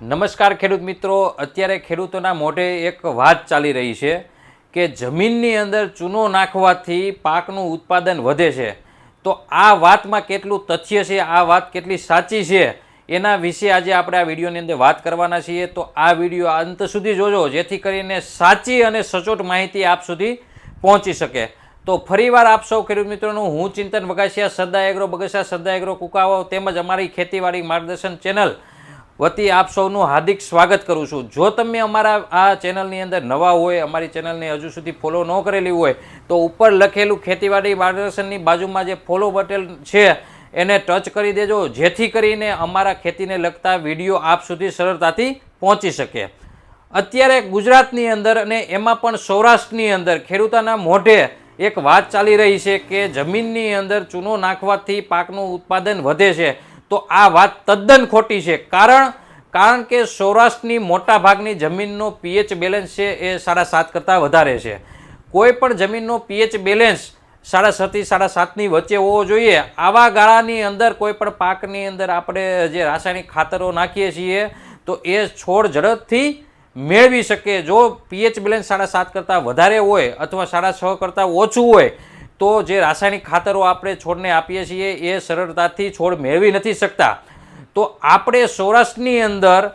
નમસ્કાર ખેડૂત મિત્રો, અત્યારે ખેડૂતોના મોઢે એક વાત ચાલી રહી છે કે જમીનની અંદર ચૂનો નાખવાથી પાકનું ઉત્પાદન વધે છે. તો આ વાતમાં કેટલું તથ્ય છે, આ વાત કેટલી સાચી છે, એના વિશે આજે આપણે આ વિડીયોની અંદર વાત કરવાના છીએ. તો આ વિડીયો અંત સુધી જોજો, જેથી કરીને સાચી અને સચોટ માહિતી આપ સુધી પહોંચી શકે. તો ફરીવાર આપ સૌ ખેડૂત મિત્રોનું હું ચિંતન વઘાસિયા, સરદાર એગ્રો બગસરા, સરદાર એગ્રો કુકાવાવ તેમજ અમારી ખેતીવાડી માર્ગદર્શન ચેનલ વતી આપ સૌનું હાર્દિક સ્વાગત કરું છું. જો તમે અમારા આ ચેનલની અંદર નવા હોય, અમારી ચેનલને હજુ સુધી ફોલો ન કરેલી હોય, તો ઉપર લખેલું ખેતીવાડી માર્ગદર્શનની બાજુમાં જે ફોલો બટન છે એને ટચ કરી દેજો, જેથી કરીને અમારા ખેતીને લગતા વિડીયો આપ સુધી સરળતાથી પહોંચી શકે. અત્યારે ગુજરાતની અંદર અને એમાં પણ સૌરાષ્ટ્રની અંદર ખેડૂતોના મોઢે એક વાત ચાલી રહી છે કે જમીનની અંદર ચૂનો નાખવાથી પાકનું ઉત્પાદન વધે છે. તો આ વાત તદ્દન ખોટી છે. કારણ કે સૌરાષ્ટ્રની મોટા ભાગની જમીનનો પીએચ બેલેન્સ છે એ 7.5 કરતાં વધારે છે. કોઈ પણ જમીનનો પીએચ બેલેન્સ 6.5 થી 7.5ની વચ્ચે હોવો જોઈએ. આવા ગાળાની અંદર કોઈ પણ પાકની અંદર આપણે જે રાસાયણિક ખાતરો નાખીએ છીએ તો એ છોડ ઝડપથી મેળવી શકે. જો પીએચ બેલેન્સ 7.5 કરતાં વધારે હોય અથવા 6.5 કરતાં ઓછું હોય તો જે રાસાયણિક ખાતરો આપણે છોડને આપીએ છીએ એ સરળતાથી છોડ મેળવી નથી શકતા. તો આપણે સૌરાષ્ટ્રની અંદર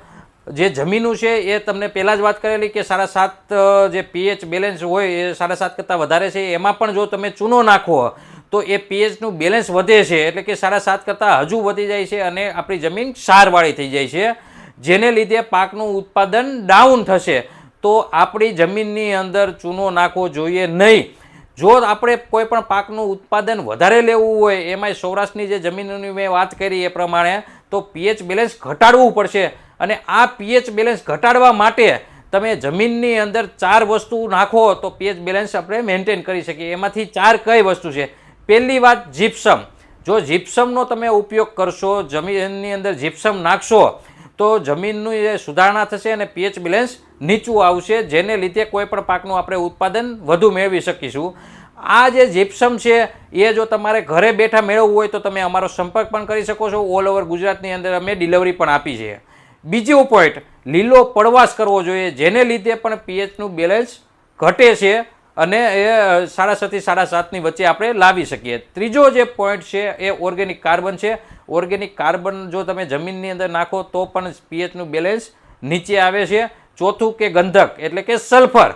જે જમીનો છે એ તમને પહેલાં જ વાત કરેલી કે 7.5 જે પીએચ બેલેન્સ હોય એ 7.5 કરતાં વધારે છે. એમાં પણ જો તમે ચૂનો નાખો તો એ પીએચનું બેલેન્સ વધે છે, એટલે કે 7.5 કરતાં હજુ વધી જાય છે અને આપણી જમીન ક્ષારવાળી થઈ જાય છે, જેને લીધે પાકનું ઉત્પાદન ડાઉન થશે. તો આપણી જમીનની અંદર ચૂનો નાખવો જોઈએ નહીં. જો આપણે કોઈ પણ પાકનું ઉત્પાદન વધારે લેવું હોય, એમાંય સૌરાષ્ટ્રની જે જમીનોની મેં વાત કરી એ પ્રમાણે, તો પીએચ બેલેન્સ ઘટાડવું પડશે. અને આ પીએચ બેલેન્સ ઘટાડવા માટે તમે જમીનની અંદર 4 વસ્તુ નાખો તો પીએચ બેલેન્સ આપણે મેન્ટેન કરી શકીએ. એમાંથી 4 કઈ વસ્તુ છે? પહેલી વાત જીપ્સમ. જો જીપ્સમનો તમે ઉપયોગ કરશો, જમીનની અંદર જીપ્સમ નાખશો તો જમીનનું જે સુધારણા થશે અને પીએચ બેલેન્સ નીચું આવશે, જેને લીધે કોઈ પણ પાકનું આપણે ઉત્પાદન વધુ મેળવી શકીશું. આ જે જીપ્સમ છે એ જો તમારે ઘરે બેઠા મેળવવું હોય તો તમે અમારો સંપર્ક પણ કરી શકો છો. ઓલ ઓવર ગુજરાતની અંદર અમે ડિલિવરી પણ આપી છે. બીજો પોઈન્ટ, લીલો પડવાશ કરવો જોઈએ, જેને લીધે પણ પીએચનું બેલેન્સ ઘટે છે અને એ 6.5 થી 7.5ની વચ્ચે આપણે લાવી શકીએ. ત્રીજો જે પોઈન્ટ છે એ ઓર્ગેનિક કાર્બન છે. ઓર્ગેનિક કાર્બન જો તમે જમીનની અંદર નાખો તો પણ પીએચનું બેલેન્સ નીચે આવે છે. ચોથું કે ગંધક, એટલે કે સલ્ફર.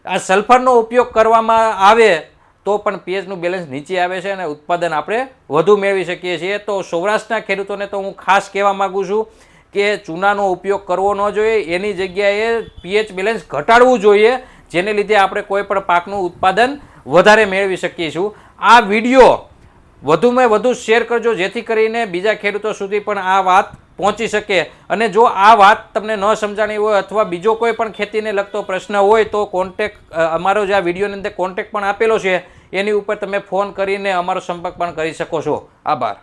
આ સલ્ફરનો ઉપયોગ કરવામાં આવે તો પણ પીએચનું બેલેન્સ નીચે આવે છે અને ઉત્પાદન આપણે વધુ મેળવી શકીએ છીએ. તો સૌરાષ્ટ્રના ખેડૂતોને તો હું ખાસ કહેવા માગું છું કે ચૂનાનો ઉપયોગ કરવો ન જોઈએ, એની જગ્યાએ પીએચ બેલેન્સ ઘટાડવું જોઈએ, જેને લીધે આપણે કોઈ પણ પાકનું ઉત્પાદન વધારે મેળવી શકીશું. આ વિડીયો વધુમાં વધુ શેર કરજો, જેથી કરીને બીજા ખેડૂતો સુધી પણ આ વાત પહોંચી શકે. અને જો આ વાત તમને ન સમજાણી હોય અથવા બીજો કોઈ પણ ખેતીને લગતો પ્રશ્ન હોય તો અમારો જે આ વિડીયોની અંદર કોન્ટેક્ટ પણ આપેલો છે, એની ઉપર તમે ફોન કરીને અમારો સંપર્ક પણ કરી શકો છો. આભાર.